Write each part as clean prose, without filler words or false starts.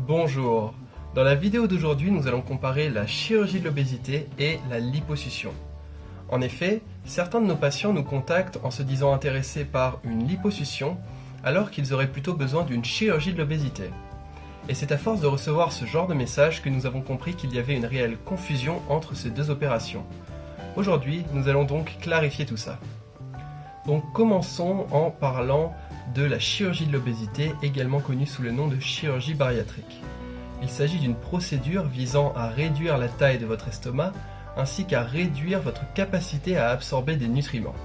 Bonjour. Dans la vidéo d'aujourd'hui, nous allons comparer la chirurgie de l'obésité et la liposuction. En effet, certains de nos patients nous contactent en se disant intéressés par une liposuction alors qu'ils auraient plutôt besoin d'une chirurgie de l'obésité. Et c'est à force de recevoir ce genre de message que nous avons compris qu'il y avait une réelle confusion entre ces deux opérations. Aujourd'hui, nous allons donc clarifier tout ça. Donc commençons en parlant de la chirurgie de l'obésité, également connue sous le nom de chirurgie bariatrique. Il s'agit d'une procédure visant à réduire la taille de votre estomac ainsi qu'à réduire votre capacité à absorber des nutriments.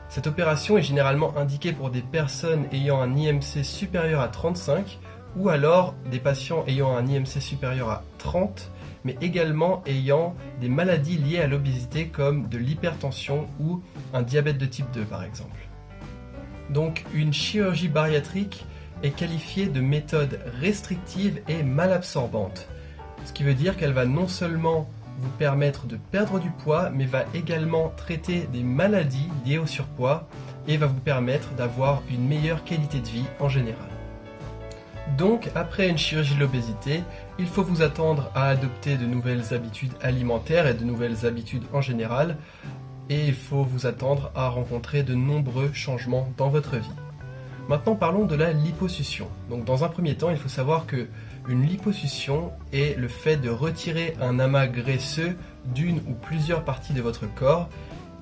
Cette opération est généralement indiquée pour des personnes ayant un IMC supérieur à 35 ou alors des patients ayant un IMC supérieur à 30 mais également ayant des maladies liées à l'obésité comme de l'hypertension ou un diabète de type 2 par exemple. Donc une chirurgie bariatrique est qualifiée de méthode restrictive et malabsorbante, ce qui veut dire qu'elle va non seulement vous permettre de perdre du poids, mais va également traiter des maladies liées au surpoids et va vous permettre d'avoir une meilleure qualité de vie en général. Donc, après une chirurgie de l'obésité, il faut vous attendre à adopter de nouvelles habitudes alimentaires et de nouvelles habitudes en général, et il faut vous attendre à rencontrer de nombreux changements dans votre vie. Maintenant, parlons de la liposuction. Donc, dans un premier temps, il faut savoir que une liposuction est le fait de retirer un amas graisseux d'une ou plusieurs parties de votre corps.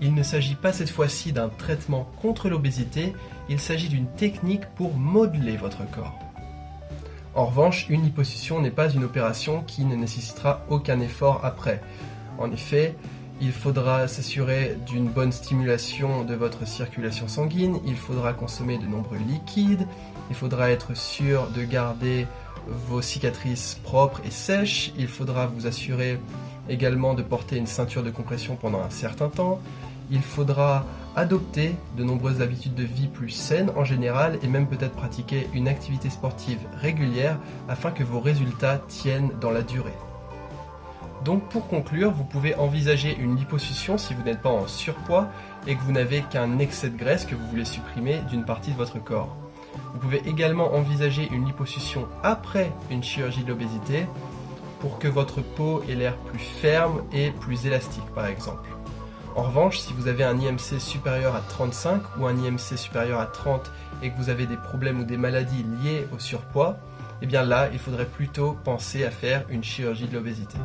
Il ne s'agit pas cette fois-ci d'un traitement contre l'obésité, il s'agit d'une technique pour modeler votre corps. En revanche, une liposuction n'est pas une opération qui ne nécessitera aucun effort après. En effet, il faudra s'assurer d'une bonne stimulation de votre circulation sanguine, il faudra consommer de nombreux liquides, il faudra être sûr de garder vos cicatrices propres et sèches, il faudra vous assurer également de porter une ceinture de compression pendant un certain temps, il faudra adopter de nombreuses habitudes de vie plus saines en général et même peut-être pratiquer une activité sportive régulière afin que vos résultats tiennent dans la durée. Donc pour conclure, vous pouvez envisager une liposuction si vous n'êtes pas en surpoids et que vous n'avez qu'un excès de graisse que vous voulez supprimer d'une partie de votre corps. Vous pouvez également envisager une liposuction après une chirurgie de l'obésité pour que votre peau ait l'air plus ferme et plus élastique par exemple. En revanche, si vous avez un IMC supérieur à 35 ou un IMC supérieur à 30 et que vous avez des problèmes ou des maladies liées au surpoids, eh bien là, il faudrait plutôt penser à faire une chirurgie de l'obésité.